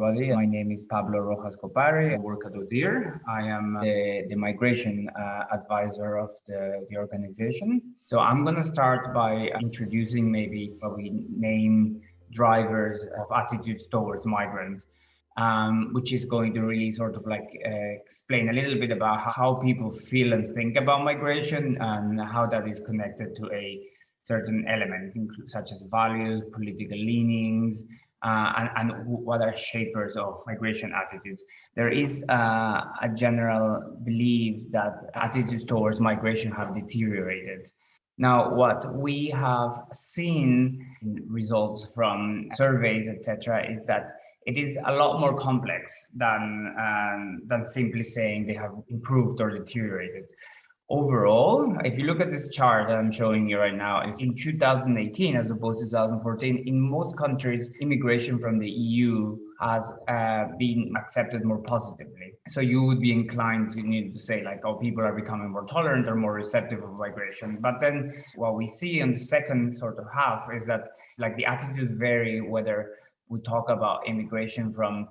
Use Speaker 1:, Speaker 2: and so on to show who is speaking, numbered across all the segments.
Speaker 1: everybody. My name is Pablo Rojas Copari. I work at ODIR. I am the migration advisor of the organization. So I'm going to start by introducing maybe what we name drivers of attitudes towards migrants, which is going to really sort of like explain a little bit about how people feel and think about migration and how that is connected to a certain elements, such as values, political leanings, and what are shapers of migration attitudes. There is a general belief that attitudes towards migration have deteriorated. Now, what we have seen in results from surveys, etc., is that it is a lot more complex than simply saying they have improved or deteriorated. Overall, if you look at this chart that I'm showing you right now, if in 2018 as opposed to 2014, in most countries, immigration from the EU has been accepted more positively. So you would be inclined to need to say like, oh, people are becoming more tolerant or more receptive of migration. But then what we see in the second sort of half is that like the attitudes vary whether we talk about immigration from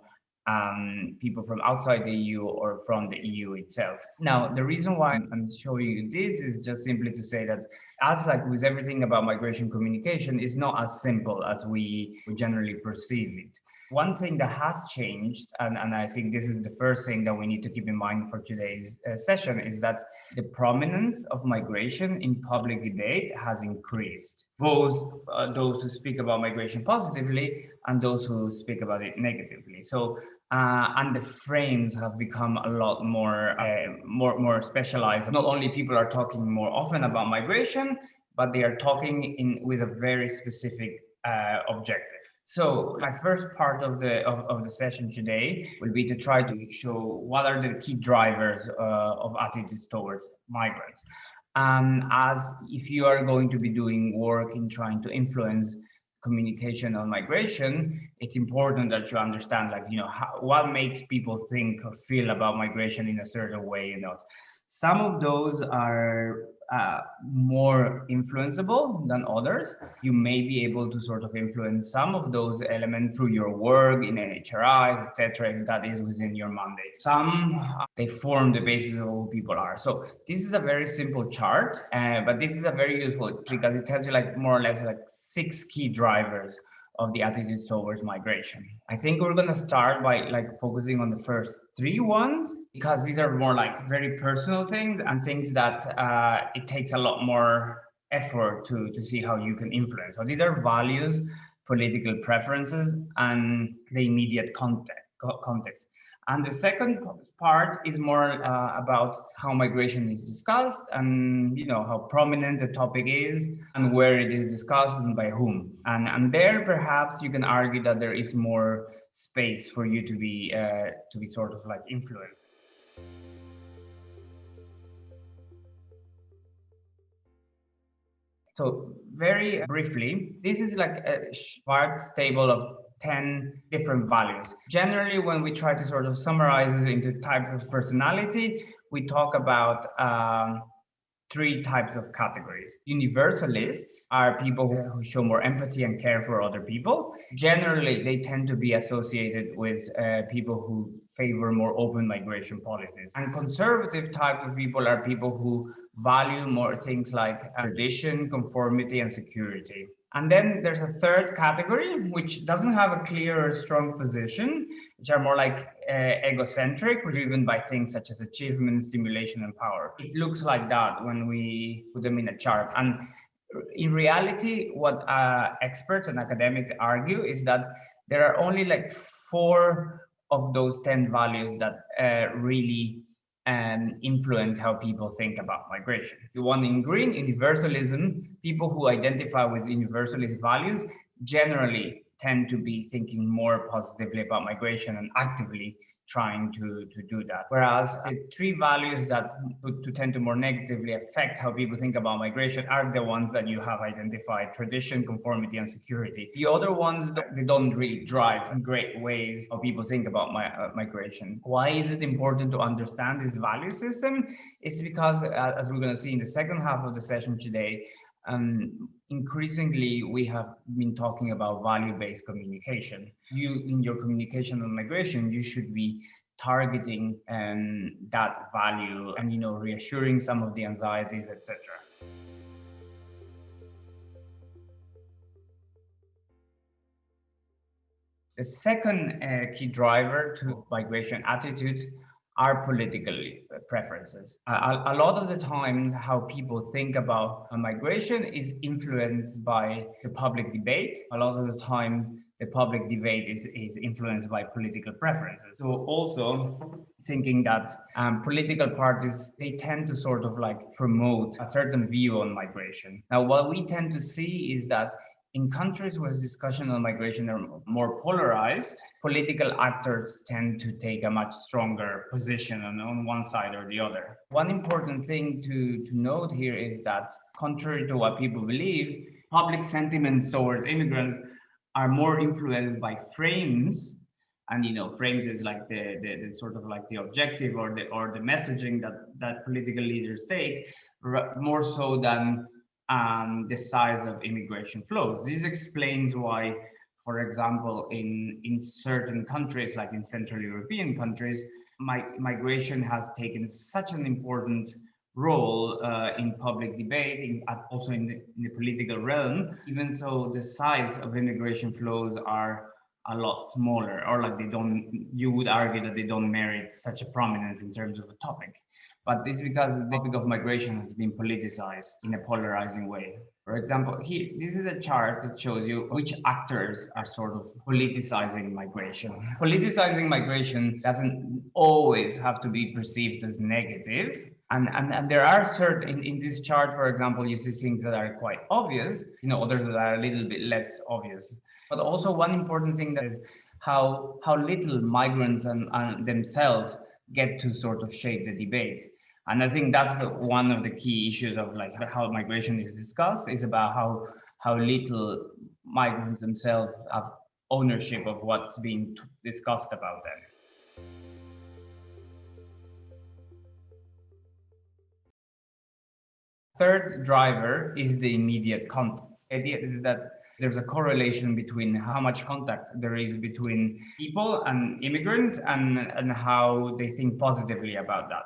Speaker 1: people from outside the EU or from the EU itself. Now, the reason why I'm showing you this is just simply to say that as like with everything about migration communication, is not as simple as we generally perceive it. One thing that has changed, and I think this is the first thing that we need to keep in mind for today's session, is that the prominence of migration in public debate has increased. Both those who speak about migration positively and those who speak about it negatively. So, and the frames have become a lot more specialized. Not only people are talking more often about migration, but they are talking with a very specific objective. So my first part of the session today will be to try to show what are the key drivers of attitudes towards migrants. As if you are going to be doing work in trying to influence communication on migration, it's important that you understand, like, you know, what makes people think or feel about migration in a certain way or not. Some of those are more influenceable than others. You may be able to sort of influence some of those elements through your work in NHRI, etc., if that is within your mandate. Some, they form the basis of who people are. So this is a very simple chart, but this is a very useful because it tells you like more or less like 6 key drivers of the attitudes towards migration. I think we're going to start by like focusing on the first 3 ones, because these are more like very personal things and things that it takes a lot more effort to see how you can influence. So these are values, political preferences, and the immediate context. And the second part is more about how migration is discussed and, you know, how prominent the topic is and where it is discussed and by whom. And there perhaps you can argue that there is more space for you to be sort of like influenced. So very briefly, this is like a Schwartz table of 10 different values. Generally, when we try to sort of summarize it into types of personality, we talk about 3 types of categories. Universalists are people who show more empathy and care for other people. Generally, they tend to be associated with people who favor more open migration policies. And conservative type of people are people who value more things like tradition, conformity, and security. And then there's a third category, which doesn't have a clear or strong position, which are more like egocentric, driven by things such as achievement, stimulation, and power. It looks like that when we put them in a chart. And in reality, what experts and academics argue is that there are only like 4 of those 10 values that really influence how people think about migration. The one in green, universalism, people who identify with universalist values generally tend to be thinking more positively about migration and actively trying to do that. Whereas the 3 values that tend to more negatively affect how people think about migration are the ones that you have identified: tradition, conformity, and security. The other ones, they don't really drive in great ways how people think about migration. Why is it important to understand this value system? It's because, as we're going to see in the second half of the session today, Increasingly, we have been talking about value-based communication. In your communication on migration, you should be targeting that value and reassuring some of the anxieties, etc. The second key driver to migration attitudes are political preferences. A lot of the time, how people think about migration is influenced by the public debate. A lot of the time, the public debate is influenced by political preferences. So also thinking that political parties, they tend to sort of like promote a certain view on migration. Now, what we tend to see is that in countries where discussion on migration are more polarized, political actors tend to take a much stronger position on one side or the other. One important thing to note here is that, contrary to what people believe, public sentiments towards immigrants are more influenced by frames. And frames is like the sort of like the objective or the messaging that political leaders take, more so than the size of immigration flows. This explains why, for example, in certain countries, like in Central European countries, migration has taken such an important role in public debate, also in the political realm, even so the size of immigration flows are a lot smaller, or like you would argue that they don't merit such a prominence in terms of a topic. But this is because the topic of migration has been politicized in a polarizing way. For example, here, this is a chart that shows you which actors are sort of politicizing migration. Politicizing migration doesn't always have to be perceived as negative. And there are certain, in this chart, for example, you see things that are quite obvious, others that are a little bit less obvious. But also one important thing that is how little migrants and themselves get to sort of shape the debate. And I think that's one of the key issues of like how migration is discussed, is about how little migrants themselves have ownership of what's being discussed about them. Third driver is the immediate context. The idea is that there's a correlation between how much contact there is between people and immigrants and how they think positively about that.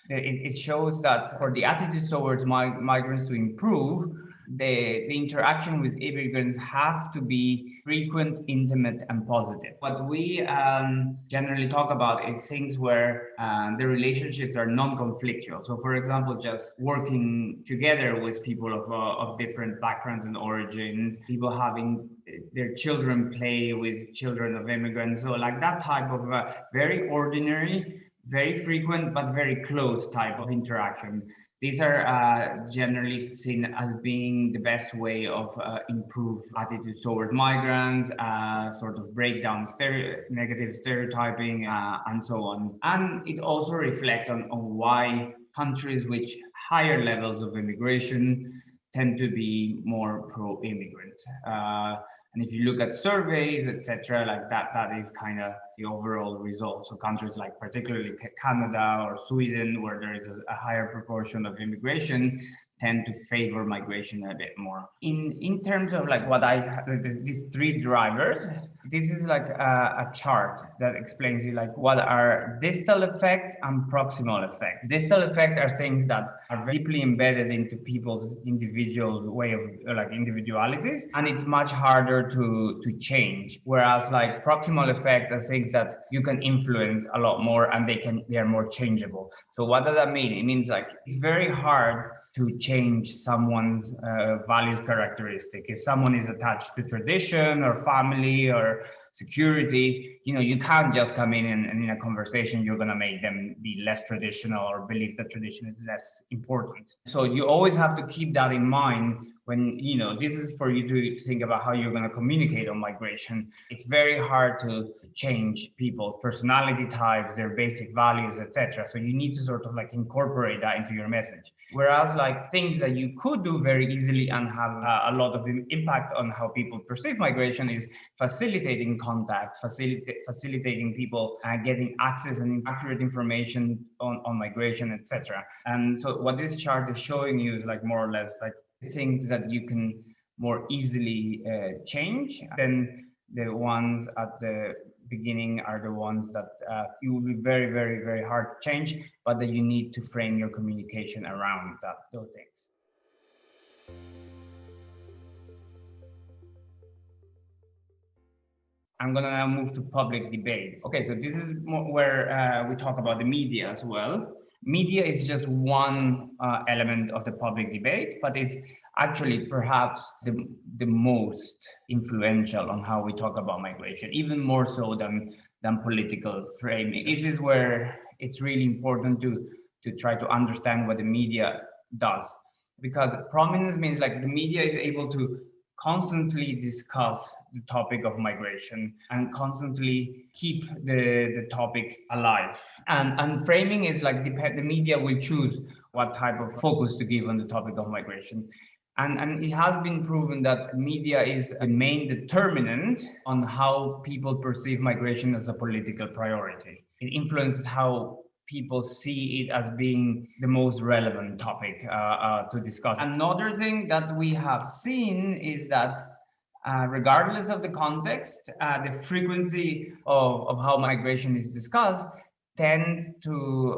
Speaker 1: It shows that for the attitudes towards migrants to improve, the interaction with immigrants have to be frequent, intimate, and positive. What we generally talk about is things where the relationships are non-conflictual. So, for example, just working together with people of different backgrounds and origins, people having their children play with children of immigrants. So, like that type of very ordinary, very frequent, but very close type of interaction. These are generally seen as being the best way of improve attitudes toward migrants, sort of break down negative stereotyping, and so on. And it also reflects on why countries with higher levels of immigration tend to be more pro-immigrant. And if you look at surveys, etc., like that is kind of the overall result. So countries like particularly Canada or Sweden, where there is a higher proportion of immigration, tend to favor migration a bit more. In terms of like these three drivers, this is like a chart that explains you like what are distal effects and proximal effects. Distal effects are things that are deeply embedded into people's individual way of like individualities, and it's much harder to change. Whereas like proximal effects are things that you can influence a lot more, and they are more changeable. So what does that mean? It means like it's very hard to change someone's values characteristic. If someone is attached to tradition or family or security, you can't just come in and in a conversation, you're going to make them be less traditional or believe that tradition is less important. So you always have to keep that in mind when, this is for you to think about how you're going to communicate on migration. It's very hard to change people's personality types, their basic values, etc. So you need to sort of like incorporate that into your message. Whereas like things that you could do very easily and have a lot of impact on how people perceive migration is facilitating contact, facilitating people getting access and accurate information on migration, etc. And so what this chart is showing you is like more or less like things that you can more easily change, then the ones at the beginning are the ones that it will be very, very, very hard to change, but that you need to frame your communication around those things. I'm gonna now move to public debates. Okay, so this is where we talk about the media as well. Media is just one element of the public debate, but is actually perhaps the most influential on how we talk about migration, even more so than political framing. This is where it's really important to try to understand what the media does, because prominence means like the media is able to constantly discuss the topic of migration and constantly keep the topic alive. And framing is like the media will choose what type of focus to give on the topic of migration. And it has been proven that media is the main determinant on how people perceive migration as a political priority. It influences how people see it as being the most relevant topic to discuss. Another thing that we have seen is that regardless of the context, the frequency of how migration is discussed tends to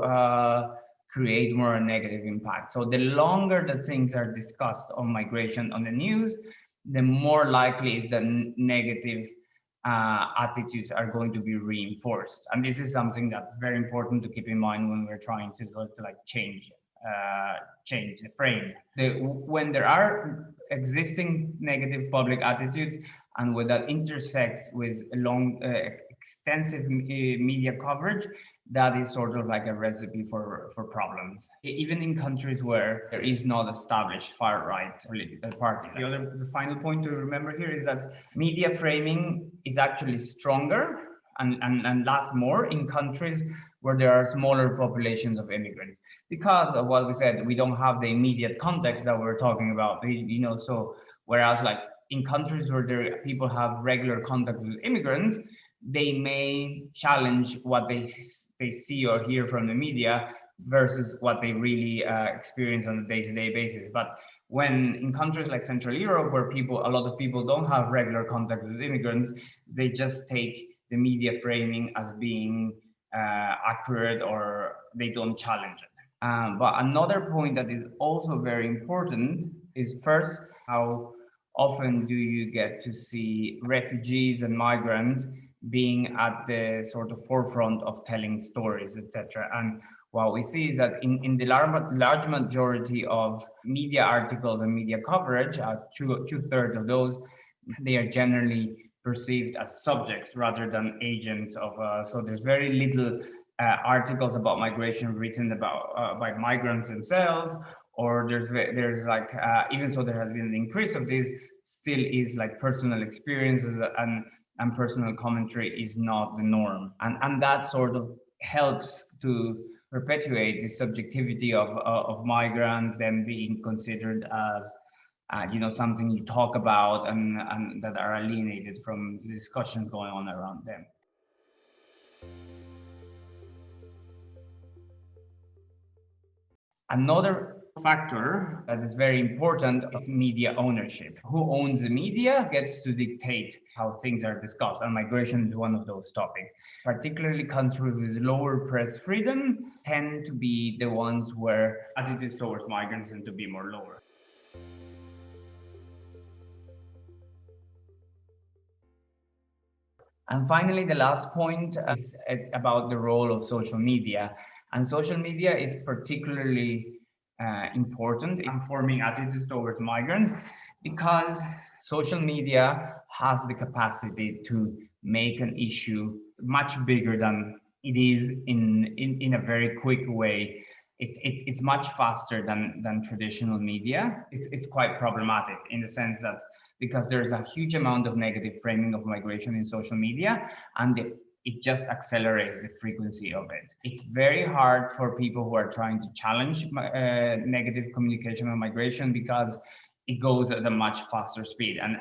Speaker 1: create more negative impact. So the longer that things are discussed on migration on the news, the more likely is that negative attitudes are going to be reinforced. And this is something that's very important to keep in mind when we're trying to like change the frame. When there are existing negative public attitudes and when that intersects with long extensive media coverage, that is sort of like a recipe for problems, even in countries where there is not established far-right political party. The final point to remember here is that media framing is actually stronger and lasts more in countries where there are smaller populations of immigrants, because of what we said, we don't have the immediate context that we're talking about, so whereas like in countries where people have regular contact with immigrants, they may challenge what they see or hear from the media versus what they really experience on a day-to-day basis. But when in countries like Central Europe, where a lot of people don't have regular contact with immigrants, they just take the media framing as being accurate, or they don't challenge it. But another point that is also very important is, first, how often do you get to see refugees and migrants being at the sort of forefront of telling stories, etc. And what we see is that in the large majority of media articles and media coverage, two-thirds of those, they are generally perceived as subjects rather than agents of. So there's very little articles about migration written about by migrants themselves, or there's like even so there has been an increase of this, still is like personal experiences and personal commentary is not the norm, and that sort of helps to perpetuate the subjectivity of migrants, them being considered as something you talk about and that are alienated from the discussions going on around them. Another factor that is very important is media ownership. Who owns the media gets to dictate how things are discussed, and migration is one of those topics. Particularly countries with lower press freedom tend to be the ones where attitudes towards migrants tend to be more lower. And finally, the last point is about the role of social media. And social media is particularly important in forming attitudes towards migrants, because social media has the capacity to make an issue much bigger than it is in a very quick way. It's much faster than traditional media. It's quite problematic in the sense that because there's a huge amount of negative framing of migration in social media, and it just accelerates the frequency of it. It's very hard for people who are trying to challenge negative communication on migration, because it goes at a much faster speed. And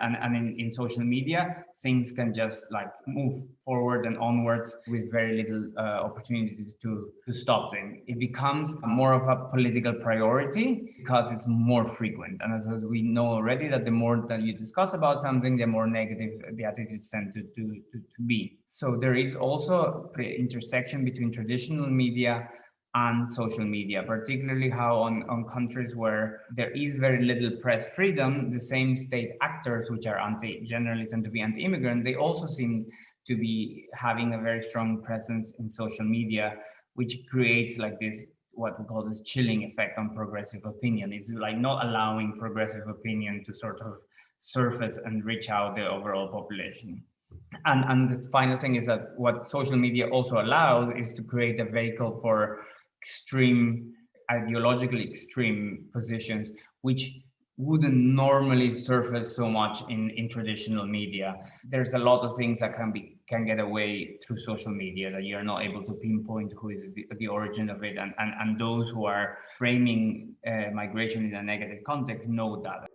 Speaker 1: in social media, things can just like move forward and onwards with very little opportunities to stop them. It becomes more of a political priority because it's more frequent. And as we know already, that the more that you discuss about something, the more negative the attitudes tend to be. So there is also the intersection between traditional media and social media, particularly how on countries where there is very little press freedom, the same state actors, which are generally tend to be anti-immigrant, they also seem to be having a very strong presence in social media, which creates like this, what we call this chilling effect on progressive opinion. It's like not allowing progressive opinion to sort of surface and reach out the overall population. And the final thing is that what social media also allows is to create a vehicle for extreme, ideologically extreme positions, which wouldn't normally surface so much in traditional media. There's a lot of things that can get away through social media that you're not able to pinpoint who is the origin of it, and those who are framing migration in a negative context know that.